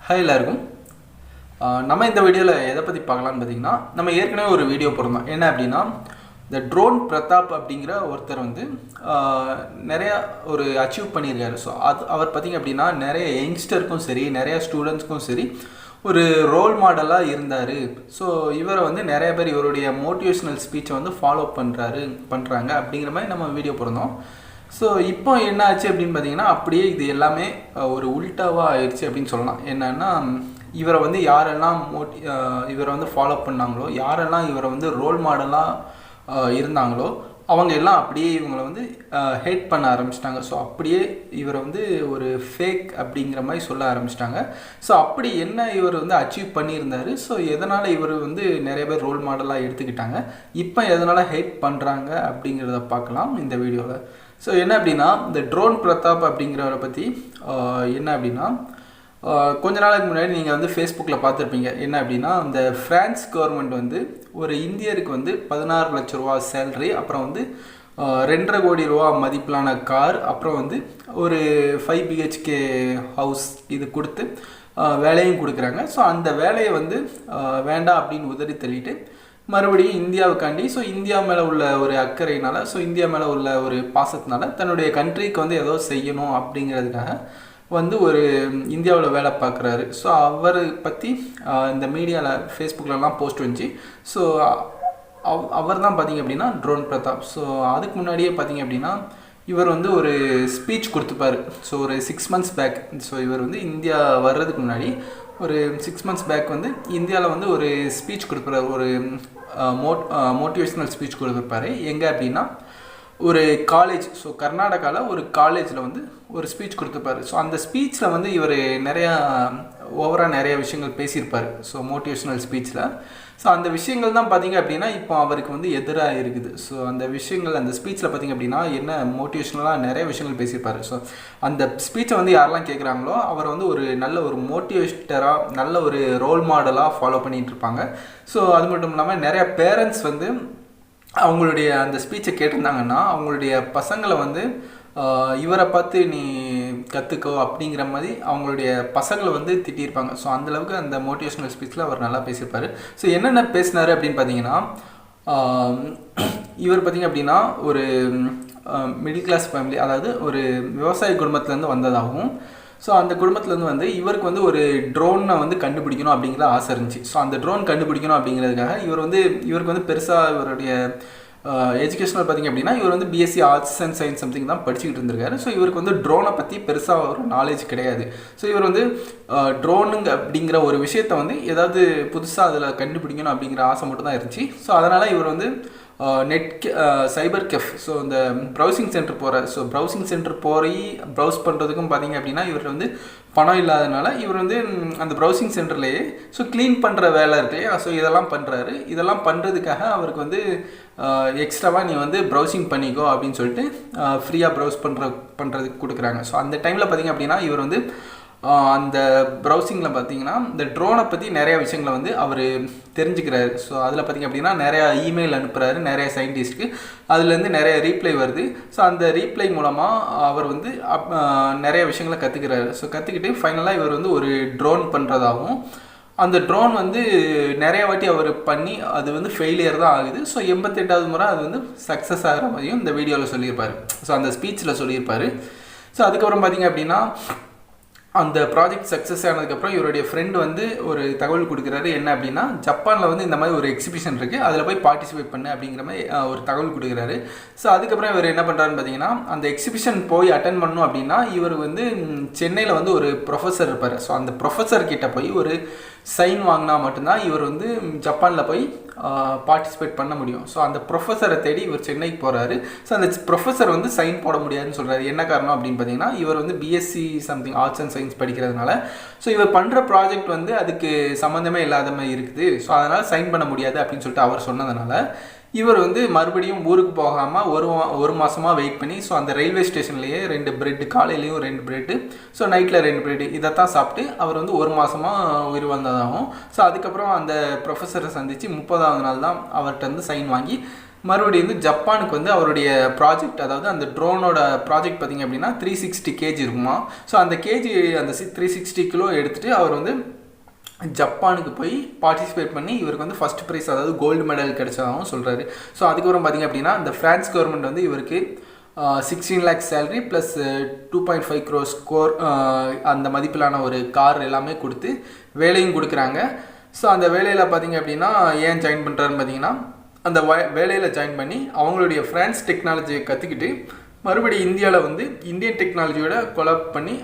Hi எல்லாருக்கும். நம்ம இந்த வீடியோவில் எதை பற்றி பார்க்கலான்னு பார்த்தீங்கன்னா, நம்ம ஏற்கனவே ஒரு வீடியோ போட்டிருந்தோம். என்ன அப்படின்னா, இந்த ட்ரோன் பிரதாப் அப்படிங்கிற ஒருத்தர் வந்து நிறையா ஒரு அச்சீவ் பண்ணியிருக்காரு. ஸோ அவர் பார்த்திங்க அப்படின்னா நிறைய யங்ஸ்டருக்கும் சரி, நிறையா ஸ்டூடெண்ட்ஸ்க்கும் சரி ஒரு ரோல் மாடலாக இருந்தார். ஸோ இவரை வந்து நிறைய பேர் இவருடைய மோட்டிவேஷ்னல் ஸ்பீச்சை வந்து ஃபாலோ பண்ணுறாங்க அப்படிங்கிற மாதிரி நம்ம வீடியோ போட்டிருந்தோம். ஸோ இப்போ என்ன ஆச்சு அப்படின்னு பார்த்தீங்கன்னா, அப்படியே இது எல்லாமே ஒரு உல்ட்டாவாக ஆயிடுச்சு அப்படின்னு சொல்லலாம். என்னன்னா, இவரை வந்து யாரெல்லாம் இவரை வந்து ஃபாலோ பண்ணாங்களோ, யாரெல்லாம் இவரை வந்து ரோல் மாடலாக இருந்தாங்களோ, அவங்க எல்லாம் அப்படியே இவங்களை வந்து ஹேட் பண்ண ஆரம்பிச்சிட்டாங்க. ஸோ அப்படியே இவரை வந்து ஒரு ஃபேக் அப்படிங்கிற மாதிரி சொல்ல ஆரம்பிச்சிட்டாங்க. ஸோ அப்படி என்ன இவர் வந்து அச்சீவ் பண்ணியிருந்தார், ஸோ எதனால் இவர் வந்து நிறைய பேர் ரோல் மாடலாக எடுத்துக்கிட்டாங்க, இப்போ எதனால் ஹேட் பண்ணுறாங்க அப்படிங்கிறத பார்க்கலாம் இந்த வீடியோவில். ஸோ என்ன அப்படின்னா, இந்த ட்ரோன் பிரதாப் அப்படிங்கிறவரை பற்றி என்ன அப்படின்னா, கொஞ்ச நாளுக்கு முன்னாடி நீங்கள் வந்து ஃபேஸ்புக்கில் பார்த்துருப்பீங்க. என்ன அப்படின்னா, இந்த ஃப்ரான்ஸ் கவர்மெண்ட் வந்து ஒரு இந்தியருக்கு வந்து 16 லட்ச ரூபா சேல்ரி, அப்புறம் வந்து 2.5 கோடி ரூபா மதிப்பிலான கார், அப்புறம் வந்து ஒரு 5 BHK ஹவுஸ் இது கொடுத்து வேலையும் கொடுக்குறாங்க. ஸோ அந்த வேலையை வந்து வேண்டாம் அப்படின்னு உதறி தள்ளிட்டு மறுபடியும் இந்தியாவுக்காண்டி, ஸோ இந்தியா மேலே உள்ள ஒரு அக்கறையினால, ஸோ இந்தியா மேலே உள்ள ஒரு பாசத்தினால தன்னுடைய கண்ட்ரிக்கு வந்து ஏதோ செய்யணும் அப்படிங்கிறதுக்காக வந்து ஒரு இந்தியாவில் வேலை பார்க்குறாரு. ஸோ அவர் பற்றி இந்த மீடியாவில் ஃபேஸ்புக்கிலலாம் போஸ்ட் வந்துச்சு. ஸோ அவர் தான் பார்த்திங்க அப்படின்னா ட்ரோன் பிரதாப். ஸோ அதுக்கு முன்னாடியே பார்த்திங்க அப்படின்னா, இவர் வந்து ஒரு ஸ்பீச் கொடுத்துப்பார். ஸோ ஒரு 6 months பேக், ஸோ இவர் வந்து இந்தியா வர்றதுக்கு முன்னாடி ஒரு 6 months பேக் வந்து இந்தியாவில் வந்து ஒரு ஸ்பீச் கொடுப்பாரு, ஒரு மோட்டிவேஷ்னல் ஸ்பீச் கொடுத்துருப்பாரு. எங்கே அப்படின்னா, ஒரு காலேஜ், ஸோ கர்நாடகாவில் ஒரு காலேஜில் வந்து ஒரு ஸ்பீச் கொடுத்துருப்பாரு. ஸோ அந்த ஸ்பீச்சில் வந்து இவர் நிறைய விஷயங்கள் பேசியிருப்பார். ஸோ மோட்டிவேஷ்னல் ஸ்பீச்சில் ஸோ அந்த விஷயங்கள் தான் பார்த்திங்க அப்படின்னா இப்போ அவருக்கு வந்து எதிராக இருக்குது. ஸோ அந்த விஷயங்கள், அந்த ஸ்பீச்சில் பார்த்திங்க அப்படின்னா என்ன மோட்டிவேஷ்னலாக நிறைய விஷயங்கள் பேசியிருப்பார். ஸோ அந்த ஸ்பீச்சை வந்து யாரெல்லாம் கேட்குறாங்களோ அவர் வந்து ஒரு நல்ல ஒரு மோட்டிவேட்டராக, நல்ல ஒரு ரோல் மாடலாக ஃபாலோ பண்ணிகிட்டு இருப்பாங்க. ஸோ அது மட்டும் இல்லாமல் நிறைய பேரண்ட்ஸ் வந்து அவங்களுடைய அந்த ஸ்பீச்சை கேட்டிருந்தாங்கன்னா அவங்களுடைய பசங்களை வந்து இவரை பார்த்து நீ கற்றுக்கோ அப்படிங்கிற மாதிரி அவங்களுடைய பசங்களை வந்து திட்டியிருப்பாங்க. ஸோ அந்தளவுக்கு அந்த மோட்டிவேஷ்னல் ஸ்பீச்சில் அவர் நல்லா பேசியிருப்பார். ஸோ என்னென்ன பேசினார் அப்படின்னு பார்த்தீங்கன்னா, இவர் பார்த்திங்க அப்படின்னா ஒரு மிடில் கிளாஸ் ஃபேமிலி, அதாவது ஒரு விவசாய குடும்பத்துலேருந்து வந்ததாகவும், ஸோ அந்த குடும்பத்துலேருந்து வந்து இவருக்கு வந்து ஒரு ட்ரோனை வந்து கண்டுபிடிக்கணும் அப்படிங்கிற ஆசை இருந்துச்சு. ஸோ அந்த ட்ரோன் கண்டுபிடிக்கணும் அப்படிங்கிறதுக்காக இவருக்கு வந்து பெருசாக இவருடைய எஜுகேஷனல் பார்த்திங்க அப்படின்னா, இவர் வந்து BSc arts and science something தான் படிச்சுக்கிட்டு இருந்திருக்காரு. ஸோ இவருக்கு வந்து ட்ரோனை பற்றி பெருசாக ஒரு நாலேஜ் கிடையாது. ஸோ இவர் வந்து ட்ரோனுங்க அப்படிங்கிற ஒரு விஷயத்தை வந்து ஏதாவது புதுசாக அதில் கண்டுபிடிக்கணும் அப்படிங்கிற ஆசை மட்டும் தான் இருந்துச்சு. ஸோ அதனால் இவர் வந்து சைபர் கெஃப், ஸோ இந்த ப்ரௌசிங் சென்டர் போகிறார். ஸோ ப்ரௌசிங் சென்டர் ப்ரௌஸ் பண்ணுறதுக்கும் பார்த்திங்க அப்படின்னா இவர் வந்து பணம் இல்லாதனால இவர் வந்து அந்த ப்ரௌசிங் சென்டர்லேயே ஸோ க்ளீன் பண்ணுற வேலை இருக்கு இல்லையா, ஸோ இதெல்லாம் பண்ணுறாரு. இதெல்லாம் பண்ணுறதுக்காக அவருக்கு வந்து எக்ஸ்ட்ராவாக நீ வந்து ப்ரௌசிங் பண்ணிக்கோ அப்படின்னு சொல்லிட்டு ஃப்ரீயாக ப்ரௌஸ் பண்ணுறதுக்கு கொடுக்குறாங்க. ஸோ அந்த டைமில் பார்த்திங்க அப்படின்னா இவர் வந்து அந்த ப்ரௌசிங்கில் பார்த்திங்கன்னா இந்த ட்ரோனை பற்றி நிறையா விஷயங்களை வந்து அவர் தெரிஞ்சுக்கிறாரு. ஸோ அதில் பார்த்திங்க அப்படின்னா நிறையா இமெயில் அனுப்புகிறாரு நிறைய சயின்டிஸ்ட்டுக்கு, அதுலேருந்து நிறைய ரீப்ளை வருது. ஸோ அந்த ரீப்ளை மூலமாக அவர் வந்து நிறைய விஷயங்களை கற்றுக்கிறாரு. ஸோ கற்றுக்கிட்டு ஃபைனலாக இவர் வந்து ஒரு ட்ரோன் பண்ணுறதாகவும், அந்த ட்ரோன் வந்து நிறைய வாட்டி அவர் பண்ணி அது வந்து ஃபெயிலியர் தான் ஆகுது. ஸோ 88வது முறை அது வந்து சக்ஸஸ் ஆகிற மாதிரியும் இந்த வீடியோவில் சொல்லியிருப்பார். ஸோ அந்த ஸ்பீச்சில் சொல்லியிருப்பார். ஸோ அதுக்கப்புறம் பார்த்திங்க அப்படின்னா, அந்த ப்ராஜெக்ட் சக்ஸஸ் ஆனதுக்கப்புறம் இவருடைய ஃப்ரெண்டு வந்து ஒரு தகவல் கொடுக்குறாரு. என்ன அப்படின்னா, ஜப்பானில் வந்து இந்த மாதிரி ஒரு எக்ஸிபிஷன் இருக்குது, அதில் போய் பார்ட்டிசிபேட் பண்ணு அப்படிங்கிற மாதிரி ஒரு தகவல் கொடுக்குறாரு. ஸோ அதுக்கப்புறம் இவர் என்ன பண்ணுறாருன்னு பார்த்தீங்கன்னா, அந்த எக்ஸிபிஷன் போய் அட்டன் பண்ணணும் அப்படின்னா இவர் வந்து சென்னையில் வந்து ஒரு ப்ரொஃபஸர் இருப்பார். ஸோ அந்த ப்ரொஃபஸர்கிட்ட போய் ஒரு சைன் வாங்கினா மட்டும்தான் இவர் வந்து ஜப்பானில் போய் பார்ட்டிசிபேட் பண்ண முடியும். ஸோ அந்த ப்ரொஃபஸரை தேடி இவர் சென்னைக்கு போகிறாரு. ஸோ அந்த ப்ரொஃபஸர் வந்து சைன் போட முடியாதுன்னு சொல்கிறாரு. என்ன காரணம் அப்படின்னு பார்த்தீங்கன்னா, இவர் வந்து BSc something arts and science படிக்கிறதுனால ஸோ இவர் பண்ணுற ப்ராஜெக்ட் வந்து அதுக்கு சம்மந்தமே இல்லாத மாதிரி இருக்குது. ஸோ அதனால் சைன் பண்ண முடியாது அப்படின்னு சொல்லிட்டு அவர் சொன்னதுனால இவர் வந்து மறுபடியும் ஊருக்கு போகாமல் ஒரு மாதமாக வெயிட் பண்ணி, ஸோ அந்த ரயில்வே ஸ்டேஷன்லேயே 2 பிரெட்டு, காலையிலையும் 2 பிரெட்டு, ஸோ நைட்டில் 2 பிரெட்டு, இதைத்தான் சாப்பிட்டு அவர் வந்து ஒரு மாதமாக உயிர் வந்ததாகும். ஸோ அதுக்கப்புறம் அந்த ப்ரொஃபஸரை சந்தித்து 30வது நாள் தான் அவர்கிட்ட வந்து சைன் வாங்கி மறுபடியும் வந்து ஜப்பானுக்கு வந்து அவருடைய ப்ராஜெக்ட், அதாவது அந்த ட்ரோனோட ப்ராஜெக்ட் பார்த்திங்க அப்படின்னா 360 kg இருக்குமா. ஸோ அந்த கேஜி அந்த 360 கிலோ எடுத்துகிட்டு அவர் வந்து ஜப்பானுக்கு போய் பார்ட்டிசிபேட் பண்ணி இவருக்கு வந்து ஃபஸ்ட் ப்ரைஸ், அதாவது கோல்டு மெடல் கிடைச்சதாகவும் சொல்கிறாரு. ஸோ அதுக்கப்புறம் பார்த்திங்க அப்படின்னா இந்த ஃப்ரான்ஸ் கவர்மெண்ட் வந்து இவருக்கு 16 lakhs salary plus 2.5 crores score அந்த மதிப்பிலான ஒரு கார் எல்லாமே கொடுத்து வேலையும் கொடுக்குறாங்க. ஸோ அந்த வேலையில் பார்த்திங்க அப்படின்னா ஏன் ஜாயின் பண்ணுறாருன்னு பார்த்தீங்கன்னா, அந்த வேலையில் ஜாயின் பண்ணி அவங்களுடைய ஃப்ரான்ஸ் டெக்னாலஜியை கற்றுக்கிட்டு மறுபடியும் இந்தியாவில் வந்து இந்தியன் டெக்னாலஜியோட கொலாப் பண்ணி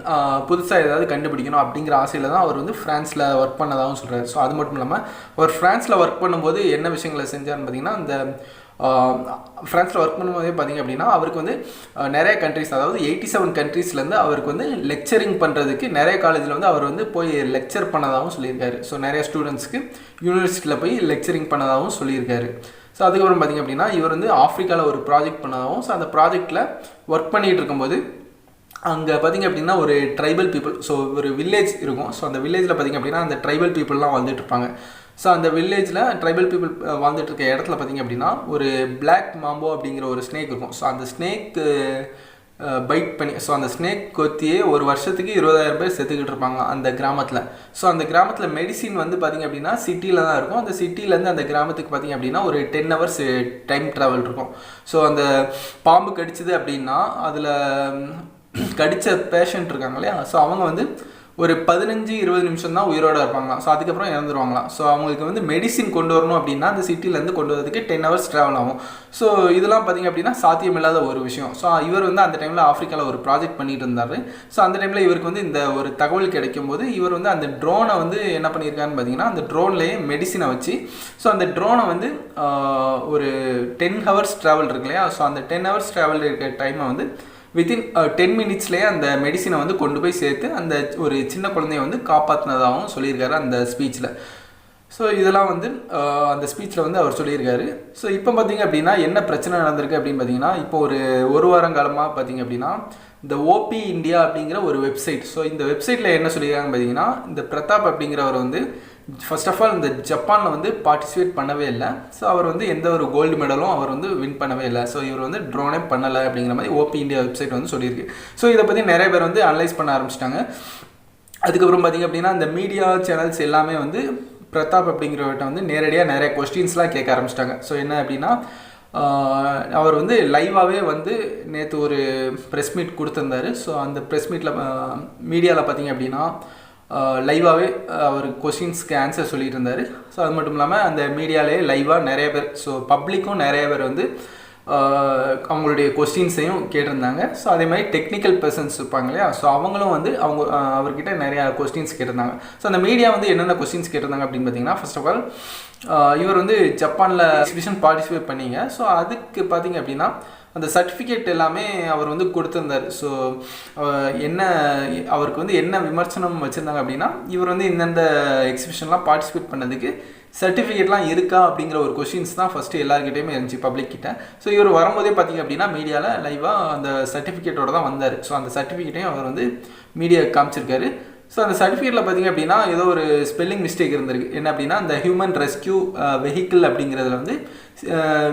புதுசாக ஏதாவது கண்டுபிடிக்கணும் அப்படிங்கிற ஆசையில் தான் அவர் வந்து ஃப்ரான்ஸில் ஒர்க் பண்ணதாகவும் சொல்கிறார். ஸோ அது மட்டும் இல்லாமல் அவர் ஃப்ரான்ஸில் ஒர்க் பண்ணும்போது என்ன விஷயங்களை செஞ்சார்னு பார்த்திங்கன்னா, அந்த ஃப்ரான்ஸில் ஒர்க் பண்ணும்போதே பார்த்திங்க அப்படின்னா அவருக்கு வந்து நிறைய கண்ட்ரிஸ், அதாவது 87 கண்ட்ரீஸ்லேருந்து அவருக்கு வந்து லெக்சரிங் பண்ணுறதுக்கு நிறைய காலேஜில் வந்து அவர் வந்து போய் லெக்சர் பண்ணதாகவும் சொல்லியிருக்காரு. ஸோ நிறைய ஸ்டூடெண்ட்ஸ்க்கு யூனிவர்சிட்டியில் போய் லெக்சரிங் பண்ணதாகவும் சொல்லியிருக்காரு. ஸோ அதுக்கப்புறம் பார்த்திங்க அப்படின்னா இவர் வந்து ஆஃப்ரிக்காவில் ஒரு ப்ராஜெக்ட் பண்ணதாகவும், ஸோ அந்த ப்ராஜெக்டில் ஒர்க் பண்ணிகிட்டு இருக்கும்போது அங்கே பார்த்திங்க அப்படின்னா ஒரு ட்ரைபல் பீப்புள், ஸோ ஒரு வில்லேஜ் இருக்கும். ஸோ அந்த வில்லேஜில் பார்த்திங்க அப்படின்னா அந்த ட்ரைபல் பீப்புளெலாம் வாழ்ந்துட்டு இருப்பாங்க. ஸோ அந்த வில்லேஜில் ட்ரைபல் பீப்புள் வாழ்ந்துட்டு இருக்க இடத்துல பார்த்திங்க அப்படின்னா ஒரு பிளாக் மாம்போ அப்படிங்கிற ஒரு ஸ்னேக் இருக்கும். ஸோ அந்த ஸ்னேக் பைட் பண்ணி, ஸோ அந்த ஸ்னேக் கொத்தியே ஒரு வருஷத்துக்கு 20,000 பேர் செத்துக்கிட்டு இருப்பாங்க அந்த கிராமத்தில். ஸோ அந்த கிராமத்தில் மெடிசின் வந்து பார்த்திங்க அப்படின்னா சிட்டியில் தான் இருக்கும். அந்த சிட்டிலேருந்து அந்த கிராமத்துக்கு பார்த்திங்க அப்படின்னா ஒரு 10 hours டைம் ட்ராவல் இருக்கும். ஸோ அந்த பாம்பு கடிச்சிது அப்படின்னா அதில் கடித்த பேஷண்ட் இருக்காங்க இல்லையா, ஸோ அவங்க வந்து ஒரு 15-20 நிமிஷம் தான் உயிரோடு இருப்பாங்களாம். ஸோ அதுக்கப்புறம் இறந்துருவாங்களாம். ஸோ அவங்களுக்கு வந்து மெடிசின் கொண்டு வரணும் அப்படின்னா அந்த சிட்டிலேருந்து கொண்டு வரதுக்கு 10 hours ட்ராவல் ஆகும். ஸோ இதெல்லாம் பார்த்திங்க அப்படின்னா சாத்தியமில்லாத ஒரு விஷயம். ஸோ இவர் வந்து அந்த டைமில் ஆஃப்ரிக்காவில் ஒரு ப்ராஜெக்ட் பண்ணிட்டு இருந்தார். ஸோ அந்த டைமில் இவருக்கு வந்து இந்த ஒரு தகவல் கிடைக்கும் போது இவர் வந்து அந்த ட்ரோனை வந்து என்ன பண்ணியிருக்காருன்னு பார்த்தீங்கன்னா, அந்த ட்ரோன்லேயே மெடிசினை வச்சு, ஸோ அந்த ட்ரோனை வந்து ஒரு 10 hours ட்ராவல் இருக்கு இல்லையா, ஸோ அந்த 10 hours ட்ராவல் இருக்கிற டைமை வந்து வித்தின் 10 minutesலேயே அந்த மெடிசினை வந்து கொண்டு போய் சேர்த்து அந்த ஒரு சின்ன குழந்தைய வந்து காப்பாற்றினதாகவும் சொல்லியிருக்காரு அந்த ஸ்பீச்சில். ஸோ இதெல்லாம் வந்து அந்த ஸ்பீச்சில் வந்து அவர் சொல்லியிருக்காரு. ஸோ இப்போ பார்த்திங்க அப்படின்னா என்ன பிரச்சனை நடந்திருக்கு அப்படின்னு பார்த்தீங்கன்னா, இப்போ ஒரு வாரம் காலமாக பார்த்திங்க அப்படின்னா இந்த ஓபி இந்தியா அப்படிங்கிற ஒரு வெப்சைட், ஸோ இந்த வெப்சைட்டில் என்ன சொல்லியிருக்காங்கன்னு பார்த்தீங்கன்னா, இந்த பிரதாப் அப்படிங்கிறவர் வந்து ஃபர்ஸ்ட் ஆஃப் ஆல் இந்த ஜப்பானில் வந்து பார்ட்டிசிபேட் பண்ணவே இல்லை. ஸோ அவர் வந்து எந்த ஒரு கோல்டு மெடலும் அவர் வந்து வின் பண்ணவே இல்லை. ஸோ இவர் வந்து ட்ரோனே பண்ணலை அப்படிங்கிற மாதிரி ஓபி இந்தியா வெப்சைட் வந்து சொல்லியிருக்கு. ஸோ இதை பற்றி நிறைய பேர் வந்து அனலைஸ் பண்ண ஆரம்பிச்சிட்டாங்க. அதுக்கப்புறம் பார்த்திங்க அப்படின்னா இந்த மீடியா சேனல்ஸ் எல்லாமே வந்து பிரதாப் அப்படிங்கிறவர்கிட்ட வந்து நேரடியாக நிறைய கொஸ்டின்ஸ்லாம் கேட்க ஆரம்பிச்சிட்டாங்க. ஸோ என்ன அப்படின்னா, அவர் வந்து லைவாகவே வந்து நேற்று ஒரு ப்ரெஸ் மீட் கொடுத்துருந்தாரு. ஸோ அந்த ப்ரெஸ் மீட்டில் மீடியாவில் பார்த்திங்க அப்படின்னா லைவாகவே அவர் கொஸ்டின்ஸ்க்கு ஆன்சர் சொல்லிட்டு இருந்தார். ஸோ அது மட்டும் இல்லாமல் அந்த மீடியாவிலே லைவாக நிறைய பேர், ஸோ பப்ளிக்கும் நிறைய பேர் வந்து அவங்களுடைய கொஸ்டின்ஸையும் கேட்டிருந்தாங்க. ஸோ அதே மாதிரி டெக்னிக்கல் பர்சன்ஸ் இருப்பாங்க இல்லையா, ஸோ அவங்களும் வந்து அவர்கிட்ட நிறையா கொஸ்டின்ஸ் கேட்டிருந்தாங்க. ஸோ அந்த மீடியா வந்து என்னென்ன கொஸ்டின்ஸ் கேட்டிருந்தாங்க அப்படின்னு பார்த்தீங்கன்னா, ஃபர்ஸ்ட் ஆஃப் ஆல் இவர் வந்து ஜப்பானில் எக்ஸிபிஷன் பார்ட்டிசிபேட் பண்ணீங்க. ஸோ அதுக்கு பார்த்தீங்க அப்படின்னா அந்த சர்டிஃபிகேட் எல்லாமே அவர் வந்து கொடுத்துருந்தார். ஸோ என்ன அவருக்கு வந்து என்ன விமர்சனம் வச்சுருந்தாங்க அப்படின்னா, இவர் வந்து இந்தந்த எக்ஸிபிஷன்லாம் பார்ட்டிசிபேட் பண்ணதுக்கு சர்டிஃபிகேட்லாம் இருக்கா அப்படிங்கிற ஒரு கொஷின்ஸ் தான் ஃபஸ்ட்டு எல்லாருக்கிட்டையுமே இருந்துச்சு பப்ளிக் கிட்ட. ஸோ இவர் வரும்போதே பார்த்திங்க அப்படின்னா மீடியாவில் லைவாக அந்த சர்டிஃபிகேட்டோடு தான் வந்தார். ஸோ அந்த சர்டிஃபிகேட்டையும் அவர் வந்து மீடியாவுக்கு காமிச்சிருக்காரு. ஸோ அந்த சர்டிஃபிகேட்டில் பார்த்திங்க அப்படின்னா ஏதோ ஒரு ஸ்பெல்லிங் மிஸ்டேக் இருந்திருக்கு. என்ன அப்படின்னா, அந்த ஹியூமன் ரெஸ்கியூ வெஹிக்கிள் அப்படிங்கிறதுல வந்து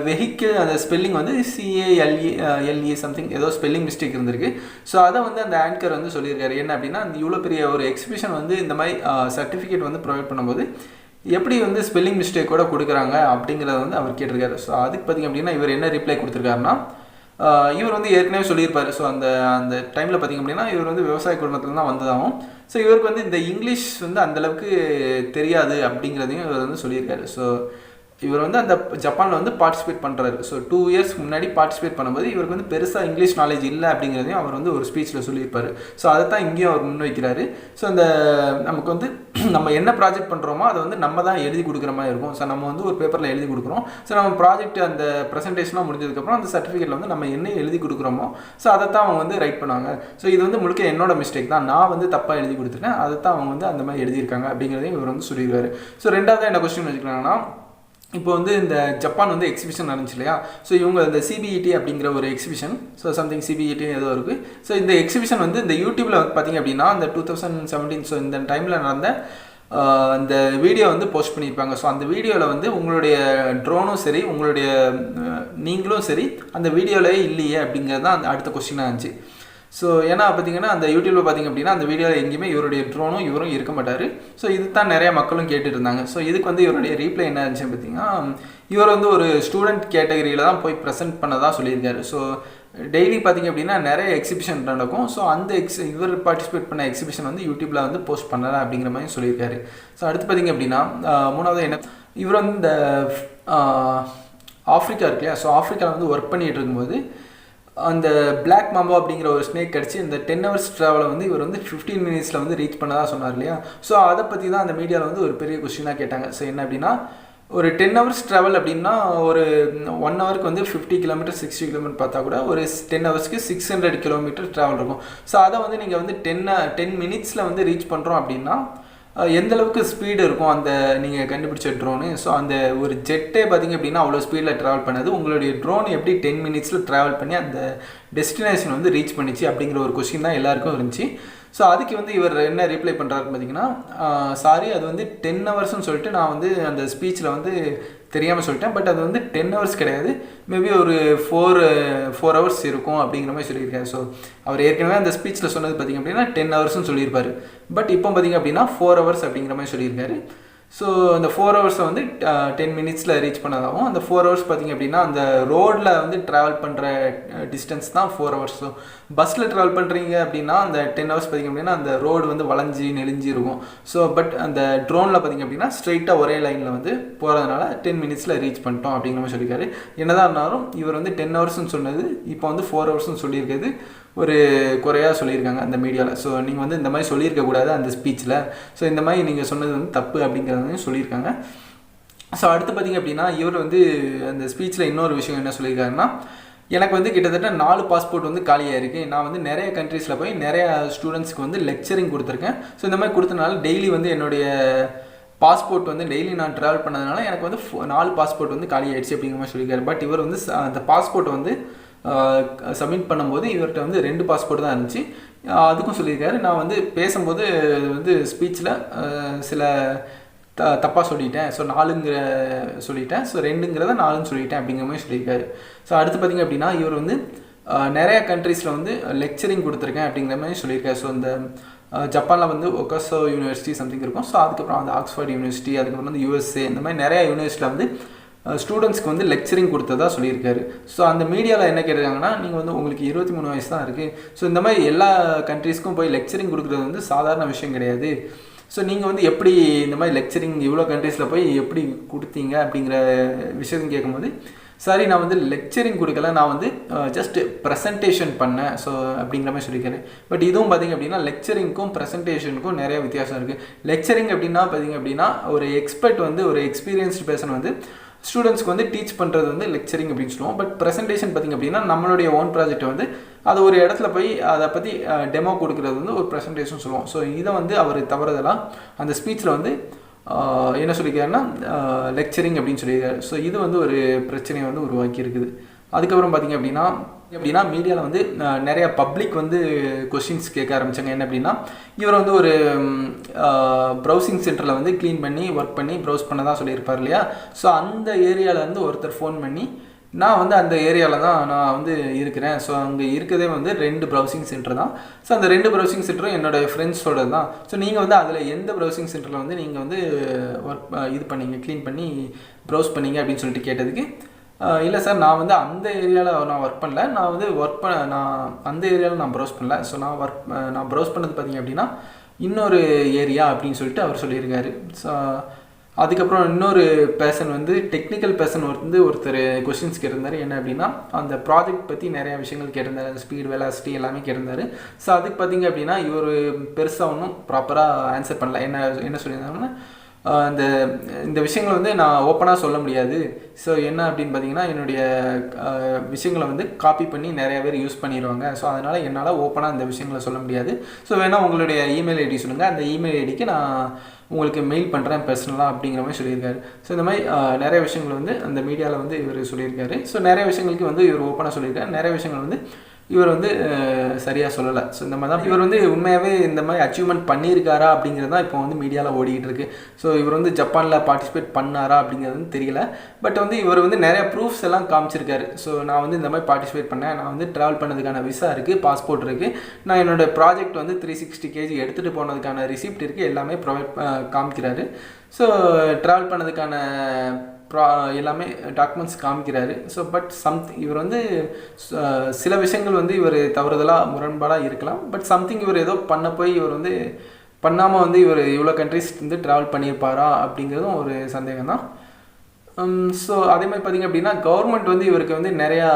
வெஹிக்கிள் அந்த ஸ்பெல்லிங் வந்து CALE சம்திங் ஏதோ ஸ்பெல்லிங் மிஸ்டேக் இருந்திருக்கு. ஸோ அதை வந்து அந்த ஆங்கர் வந்து சொல்லியிருக்காரு. என்ன அப்படின்னா, இவ்வளோ பெரிய ஒரு எக்ஸிபிஷன் வந்து இந்த மாதிரி சர்டிஃபிகேட் வந்து ப்ரொவைட் பண்ணும்போது எப்படி வந்து ஸ்பெல்லிங் மிஸ்டேக்கோட கொடுக்குறாங்க அப்படிங்கிறத வந்து அவர் கேட்டிருக்காரு. ஸோ அதுக்கு பார்த்திங்க அப்படின்னா இவர் என்ன ரிப்ளை கொடுத்துருக்காருன்னா, இவர் வந்து ஏற்கனவே சொல்லியிருப்பார். ஸோ அந்த டைமில் பார்த்திங்க அப்படின்னா இவர் வந்து விவசாய குடும்பத்தில் தான் வந்ததாகவும், ஸோ இவருக்கு வந்து இந்த இங்கிலீஷ் வந்து அந்தளவுக்கு தெரியாது அப்படிங்கிறதையும் இவர் வந்து சொல்லியிருக்காரு. ஸோ இவர் வந்து அந்த ஜப்பானில் வந்து பார்ட்டிசிபேட் பண்ணுறாரு. ஸோ 2 years முன்னாடி பார்ட்டிசிபேட் பண்ணும்போது இவருக்கு வந்து பெருசாக இங்கிலீஷ் நாலேஜ் இல்லை அப்படிங்கிறதையும் அவர் வந்து ஒரு ஸ்பீச்சில் சொல்லியிருப்பார். ஸோ அதை தான் இங்கேயும் அவர் முன்வைக்கிறாரு. ஸோ அந்த நமக்கு வந்து நம்ம என்ன ப்ராஜெக்ட் பண்ணுறோமோ அதை வந்து நம்ம தான் எழுதி கொடுக்குற மாதிரி இருக்கும். ஸோ நம்ம வந்து ஒரு பேப்பரில் எழுதி கொடுக்குறோம். ஸோ நம்ம ப்ராஜெக்ட் அந்த ப்ரெசன்டேஷனாக முடிஞ்சதுக்கப்புறம் அந்த சர்டிஃபிகேட்டில் வந்து நம்ம என்ன எழுதி கொடுக்குறோமோ ஸோ அதை தான் அவங்க வந்து ரைட் பண்ணுவாங்க. ஸோ இது வந்து முழுக்க என்னோட மிஸ்டேக் தான், நான் வந்து தப்பாக எழுதி கொடுத்துருக்கேன், அதை தான் அவங்க வந்து அந்த மாதிரி எழுதியிருக்காங்க அப்படிங்கிறதையும் இவர் வந்து சொல்லியிருக்காரு. ஸோ ரெண்டாவது என்ன கொஸ்டின் வச்சுக்கிறாங்கன்னா, இப்போ வந்து இந்த ஜப்பான் வந்து எக்ஸிபிஷன் நடந்துச்சு இல்லையா, ஸோ இவங்க இந்த CBET அப்படிங்கிற ஒரு எக்ஸிபிஷன், ஸோ சம்திங் CBET ஏதோ இருக்குது. ஸோ இந்த எக்ஸிபிஷன் வந்து இந்த யூடியூப்பில் வந்து பார்த்திங்க அப்படின்னா அந்த 2017, ஸோ இந்த டைமில் நடந்த அந்த வீடியோ வந்து போஸ்ட் பண்ணியிருப்பாங்க. ஸோ அந்த வீடியோவில் வந்து உங்களுடைய ட்ரோனும் சரி உங்களுடைய நீங்களும் சரி அந்த வீடியோவிலே இல்லையே அப்படிங்கிறது தான் அந்த அடுத்த கொஸ்டினாக இருந்துச்சு. ஸோ ஏன்னா பார்த்தீங்கன்னா அந்த யூடியூப்பில் பார்த்திங்க அப்படின்னா அந்த வீடியோவில் எங்கேயுமே இவருடைய ட்ரோனும் இவரும் இருக்க மாட்டார். ஸோ இது தான் நிறையா மக்களும் கேட்டுட்டு இருந்தாங்க. ஸோ இதுக்கு வந்து இவருடைய ரீப்ளை என்ன இருந்துச்சுன்னு பார்த்தீங்கன்னா, இவர் வந்து ஒரு ஸ்டூடெண்ட் கேட்டகரியில் தான் போய் ப்ரெசென்ட் பண்ணதாக சொல்லியிருக்காரு. ஸோ டெய்லி பார்த்திங்க அப்படின்னா நிறைய எக்ஸிபிஷன் நடக்கும். ஸோ அந்த இவர் பார்ட்டிசிபேட் பண்ண எக்ஸிபிஷன் வந்து யூடியூப்பில் வந்து போஸ்ட் பண்ணலாம் அப்படிங்கிற மாதிரி சொல்லியிருக்காரு. ஸோ அடுத்து பார்த்திங்க அப்படின்னா மூணாவது என்ன, இவர் வந்து இந்த ஆஃப்ரிக்கா இருக்கு இல்லையா, ஸோ ஆஃப்ரிக்காவில் வந்து ஒர்க் பண்ணிகிட்டு இருக்கும்போது அந்த பிளாக் மாம்பா அப்படிங்கிற ஒரு ஸ்னேக் கிடச்சி இந்த 10 hours ட்ராவலை வந்து இவர் வந்து 15 minutes வந்து ரீச் பண்ணதாக சொன்னார் இல்லையா. ஸோ அதை பற்றி தான் அந்த மீடியாவில் வந்து ஒரு பெரிய கொஸ்டினாக கேட்டாங்க. ஸோ என்ன அப்படின்னா, ஒரு 10 hours ட்ராவல் அப்படின்னா ஒரு 1 hourக்கு வந்து 50 km 60 km பார்த்தா கூட ஒரு 10 hoursக்கு 600 km ட்ராவல் இருக்கும். ஸோ அதை வந்து நீங்கள் வந்து 10 minutes வந்து ரீச் பண்ணுறோம் அப்படின்னா எந்த அளவுக்கு ஸ்பீடு இருக்கும் அந்த நீங்கள் கண்டுபிடிச்ச ட்ரோனு. ஸோ அந்த ஒரு ஜெட்டே பார்த்திங்க அப்படின்னா அவ்வளோ ஸ்பீடில் ட்ராவல் பண்ணது, உங்களுடைய ட்ரோன் எப்படி 10 minutes ட்ராவல் பண்ணி அந்த டெஸ்டினேஷன் வந்து ரீச் பண்ணிச்சு அப்படிங்கிற ஒரு கொஸ்டின் தான் எல்லாருக்கும் இருந்துச்சு. ஸோ அதுக்கு வந்து இவர் என்ன ரிப்ளை பண்ணுறாருன்னு பார்த்தீங்கன்னா, சாரி அது வந்து 10 hoursன்னு சொல்லிட்டு நான் வந்து அந்த ஸ்பீச்சில் வந்து தெரியாமல் சொல்லிட்டேன். பட் அது வந்து 10 hours கிடையாது, மேபி ஒரு 4 hours இருக்கும் அப்படிங்கிற மாதிரி சொல்லியிருக்காரு. ஸோ அவர் ஏற்கனவே அந்த ஸ்பீச்சில் சொன்னது பார்த்திங்க அப்படின்னா 10 hoursன்னு சொல்லியிருப்பார். பட் இப்போ பார்த்திங்க அப்படின்னா 4 hours அப்படிங்கிற மாதிரி சொல்லியிருக்காரு. ஸோ அந்த 4 hours வந்து 10 minutes ரீச் பண்ணதாகவும், அந்த 4 hours பார்த்திங்க அப்படின்னா அந்த ரோடில் வந்து ட்ராவல் பண்ணுற டிஸ்டன்ஸ் தான் 4 hours. ஸோ பஸ்ஸில் ட்ராவல் பண்ணுறீங்க அப்படின்னா அந்த 10 hours பார்த்திங்க அப்படின்னா அந்த ரோடு வந்து வளைஞ்சி நெளிஞ்சு இருக்கும். ஸோ பட் அந்த ட்ரோனில் பார்த்திங்க அப்படின்னா ஸ்ட்ரைட்டாக ஒரே லைனில் வந்து போகிறதுனால 10 minutes ரீச் பண்ணிட்டோம் அப்படிங்கிற மாதிரி சொல்லியிருக்காரு. என்னதான் இருந்தாலும் இவர் வந்து 10 hoursன்னு சொன்னது இப்போ வந்து 4 hoursன்னு சொல்லியிருக்கிறது ஒரு குறையாக சொல்லியிருக்காங்க அந்த மீடியாவில். ஸோ நீங்கள் வந்து இந்த மாதிரி சொல்லியிருக்கக்கூடாது அந்த ஸ்பீச்சில், ஸோ இந்த மாதிரி நீங்கள் சொன்னது வந்து தப்பு அப்படிங்கிறதையும் சொல்லியிருக்காங்க. ஸோ அடுத்து பார்த்திங்க அப்படின்னா இவர் வந்து அந்த ஸ்பீச்சில் இன்னொரு விஷயம் என்ன சொல்லியிருக்காருன்னா, எனக்கு வந்து கிட்டத்தட்ட 4 பாஸ்போர்ட் வந்து காலியாக இருக்குது. நான் வந்து நிறைய கண்ட்ரீஸில் போய் நிறையா ஸ்டூடெண்ட்ஸ்க்கு வந்து லெக்சரிங் கொடுத்துருக்கேன். ஸோ இந்த மாதிரி கொடுத்தனால டெய்லி வந்து என்னுடைய பாஸ்போர்ட் வந்து டெய்லி நான் ட்ராவல் பண்ணதுனால எனக்கு வந்து 4 பாஸ்போர்ட் வந்து காலி ஆகிடுச்சு அப்படிங்கிற மாதிரி சொல்லியிருக்காரு. பட் இவர் வந்து அந்த பாஸ்போர்ட்டை வந்து சப்மிட் பண்ணும்போது இவர்கிட்ட வந்து 2 பாஸ்போர்ட் தான் இருந்துச்சு. அதுக்கும் சொல்லியிருக்காரு, நான் வந்து பேசும்போது வந்து ஸ்பீச்சில் சில தப்பாக சொல்லிட்டேன். ஸோ 4ங்கிற சொல்லிட்டேன், ஸோ 2ங்கிறத 4ன்னு சொல்லிட்டேன் அப்படிங்கிற மாதிரி சொல்லியிருக்காரு. ஸோ அடுத்து பார்த்திங்க அப்படின்னா இவர் வந்து நிறையா கண்ட்ரீஸில் வந்து லெக்சரிங் கொடுத்துருக்கேன் அப்படிங்கிற மாதிரி சொல்லியிருக்காரு. ஸோ இந்த ஜப்பானில் வந்து ஒகாசோ யூனிவர்சிட்டி சம்திங் இருக்கும். ஸோ அதுக்கப்புறம் அந்த ஆக்ஸ்ஃபோர்ட் யூனிவர்சிட்டி, அதுக்கப்புறம் வந்து USA, இந்த மாதிரி நிறையா யூனிவர்சிட்டியில் வந்து ஸ்டூடெண்ட்ஸ்க்கு வந்து லெக்சரிங் கொடுத்ததா சொல்லியிருக்காரு. ஸோ அந்த மீடியாவில் என்ன கேட்டிருக்காங்கன்னா, நீங்கள் வந்து உங்களுக்கு 23 வயசு தான் இருக்குது. ஸோ இந்த மாதிரி எல்லா கண்ட்ரீஸ்க்கும் போய் லெக்சரிங் கொடுக்குறது வந்து சாதாரண விஷயம் கிடையாது. ஸோ நீங்கள் வந்து எப்படி இந்த மாதிரி லெக்சரிங் இவ்வளோ கண்ட்ரீஸில் போய் எப்படி கொடுத்தீங்க அப்படிங்கிற விஷயத்தையும் கேட்கும்போது, சாரி நான் வந்து லெக்சரிங் கொடுக்கல, நான் வந்து ஜஸ்ட் ப்ரெசன்டேஷன் பண்ணேன் ஸோ அப்படிங்கிற மாதிரி சொல்லியிருக்காரு. பட் இதுவும் பார்த்திங்க அப்படின்னா லெக்சரிங்க்கும் ப்ரெசன்டேஷனுக்கும் நிறைய வித்தியாசம் இருக்குது. லெக்சரிங் அப்படின்னா பார்த்திங்க அப்படின்னா ஒரு எக்ஸ்பர்ட் வந்து ஒரு எக்ஸ்பீரியன்ஸ்டு பர்சன் வந்து ஸ்டூடெண்ட்ஸ்க்கு வந்து டீச் பண்ணுறது வந்து லெக்சரிங் அப்படின்னு சொல்லுவோம். பட் ப்ரெசன்டேஷன் பார்த்திங்க அப்படின்னா நம்மளுடைய ஓன் ப்ராஜெக்ட் வந்து அது ஒரு இடத்துல போய் அதை பற்றி டெமோ கொடுக்குறது வந்து ஒரு ப்ரெசன்டேஷன் சொல்லுவோம். ஸோ இதை வந்து அவர் தவறுதெல்லாம் அந்த ஸ்பீச்சில் வந்து என்ன சொல்லியிருக்காருன்னா லெக்சரிங் அப்படின்னு சொல்லியிருக்காரு. ஸோ இது வந்து ஒரு பிரச்சனையை வந்து உருவாக்கி இருக்குது. அதுக்கப்புறம் பார்த்திங்க அப்படின்னா மீடியாவில் வந்து நிறையா பப்ளிக் வந்து கொஸ்டின்ஸ் கேட்க ஆரம்பித்தாங்க. என்ன அப்படின்னா, இவர் வந்து ஒரு ப்ரௌசிங் சென்டரில் வந்து க்ளீன் பண்ணி ஒர்க் பண்ணி ப்ரௌஸ் பண்ண தான் சொல்லியிருப்பார் இல்லையா. ஸோ அந்த ஏரியாவில் வந்து ஒருத்தர் ஃபோன் பண்ணி, நான் வந்து அந்த ஏரியாவில் தான் நான் வந்து இருக்கிறேன். ஸோ அங்கே இருக்கிறதே வந்து 2 ப்ரௌசிங் சென்டர் தான். ஸோ அந்த 2 ப்ரௌசிங் சென்டரும் என்னோடய ஃப்ரெண்ட்ஸோட தான். ஸோ நீங்கள் வந்து அதில் எந்த ப்ரௌசிங் சென்டரில் வந்து நீங்கள் வந்து ஒர்க் பண்ணீங்க, க்ளீன் பண்ணி ப்ரௌஸ் பண்ணீங்க அப்படின்னு சொல்லிட்டு கேட்டதுக்கு, இல்லை சார் நான் வந்து அந்த ஏரியாவில் நான் ஒர்க் பண்ணல, நான் வந்து நான் அந்த ஏரியாவில் நான் ப்ரௌஸ் பண்ணல. ஸோ நான் ப்ரௌஸ் பண்ணது பார்த்திங்க அப்படின்னா இன்னொரு ஏரியா அப்படின்னு சொல்லிட்டு அவர் சொல்லியிருக்காரு. ஸோ அதுக்கப்புறம் இன்னொரு பர்சன் வந்து டெக்னிக்கல் பர்சன் ஒருத்தர் கொஸ்டின்ஸ் கேட்டிருந்தார். என்ன அப்படின்னா, அந்த ப்ராஜெக்ட் பற்றி நிறையா விஷயங்கள் கேட்டிருந்தார், அந்த ஸ்பீட் வெலாசிட்டி எல்லாமே கேட்டிருந்தார். ஸோ அதுக்கு பார்த்திங்க அப்படின்னா இவர் பெருசாக ஒன்றும் ப்ராப்பராக ஆன்சர் பண்ணல. என்ன சொல்லியிருந்தாங்கன்னா, இந்த விஷயங்களை வந்து நான் ஓப்பனாக சொல்ல முடியாது. ஸோ என்ன அப்படின்னு பார்த்தீங்கன்னா, என்னுடைய விஷயங்களை வந்து காப்பி பண்ணி நிறைய பேர் யூஸ் பண்ணிடுவாங்க. ஸோ அதனால் என்னால் ஓப்பனாக இந்த விஷயங்களை சொல்ல முடியாது. ஸோ வேணால் உங்களுடைய இமெயில் ஐடி சொல்லுங்கள், அந்த இமெயில் ஐடிக்கு நான் உங்களுக்கு மெயில் பண்ணுறேன் பர்சனலாக அப்படிங்கிற மாதிரி சொல்லியிருக்காரு. ஸோ இந்த மாதிரி நிறைய விஷயங்கள் வந்து அந்த மீடியாவில் வந்து இவர் சொல்லியிருக்காரு. ஸோ நிறைய விஷயங்களுக்கு வந்து இவர் ஓப்பனாக சொல்லியிருக்காரு. நிறைய விஷயங்கள் வந்து இவர் வந்து சரியாக சொல்லலை. ஸோ இந்த மாதிரி தான் இவர் வந்து உண்மையாகவே இந்த மாதிரி அச்சீவ்மெண்ட் பண்ணியிருக்காரா அப்படிங்கிறது தான் இப்போ வந்து மீடியாவில் ஓடிக்கிட்டு இருக்கு. ஸோ இவர் வந்து ஜப்பானில் பார்ட்டிசிபேட் பண்ணாரா அப்படிங்கிறது தெரியல. பட் வந்து இவர் வந்து நிறைய ப்ரூஃப்ஸ் எல்லாம் காமிச்சிருக்காரு. ஸோ நான் வந்து இந்த மாதிரி பார்ட்டிசிபேட் பண்ணேன், நான் வந்து ட்ராவல் பண்ணதுக்கான விசா இருக்குது, பாஸ்போர்ட் இருக்குது, நான் என்னோடய ப்ராஜெக்ட் வந்து 360 kg எடுத்துகிட்டு போனதுக்கான ரிசிப்ட் இருக்குது, எல்லாமே காமிக்கிறாரு. ஸோ ட்ராவல் பண்ணதுக்கான எல்லாமே டாக்குமெண்ட்ஸ் காமிக்கிறாரு. ஸோ பட் இவர் வந்து சில விஷயங்கள் வந்து இவர் தவறுதலாக முரண்பாடாக இருக்கலாம். பட் சம்திங் இவர் ஏதோ பண்ண போய் இவர் வந்து பண்ணாமல் வந்து இவர் இவ்வளோ கண்ட்ரிஸ் வந்து ட்ராவல் பண்ணியிருப்பாரா அப்படிங்கிறதும் ஒரு சந்தேகம் தான். ஸோ அதே மாதிரி பார்த்திங்க அப்படின்னா கவர்மெண்ட் வந்து இவருக்கு வந்து நிறையா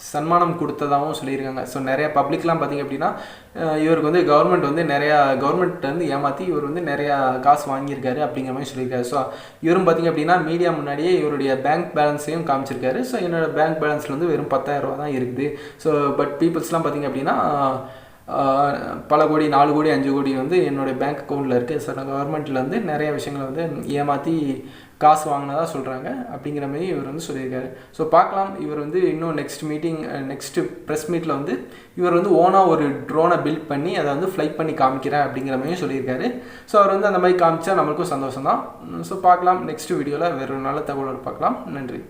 சன்மானம் கொடுத்ததாகவும் சொல்லியிருக்காங்க. ஸோ நிறையா பப்ளிக்லாம் பார்த்திங்க அப்படின்னா இவருக்கு வந்து கவர்மெண்ட் வந்து கவர்மெண்ட் வந்து ஏமாற்றி இவர் வந்து நிறையா காசு வாங்கியிருக்காரு அப்படிங்கிற மாதிரி சொல்லியிருக்காரு. ஸோ இவரும் பார்த்திங்க அப்படின்னா மீடியா முன்னாடியே இவருடைய பேங்க் பேலன்ஸையும் காமிச்சிருக்காரு. ஸோ என்னோடய பேங்க் பேலன்ஸில் வந்து வெறும் 10,000 ரூபா தான் இருக்குது. ஸோ பட் பீப்புள்ஸ்லாம் பார்த்திங்க அப்படின்னா பல கோடி, 4 கோடி 5 கோடி வந்து என்னுடைய பேங்க் அக்கௌண்ட்டில் இருக்குது. ஸோ கவர்மெண்ட்டில் வந்து நிறைய விஷயங்களை வந்து ஏமாற்றி காசு வாங்கினதாக சொல்கிறாங்க அப்படிங்கிற மாதிரி இவர் வந்து சொல்லியிருக்காரு. ஸோ பார்க்கலாம், இவர் வந்து இன்னும் நெக்ஸ்ட்டு ப்ரெஸ் மீட்டில் வந்து இவர் வந்து ஓனாக ஒரு ட்ரோனை பில்ட் பண்ணி அதை வந்து ஃப்ளைட் பண்ணி காமிக்கிறேன் அப்படிங்கிற மாதிரியும் சொல்லியிருக்காரு. ஸோ அவர் வந்து அந்த மாதிரி காமிச்சா நம்மளுக்கும் சந்தோஷம் தான். ஸோ பார்க்கலாம், நெக்ஸ்ட் வீடியோவில் வேறு ஒரு நல்ல தகவலோடு பார்க்கலாம். நன்றி.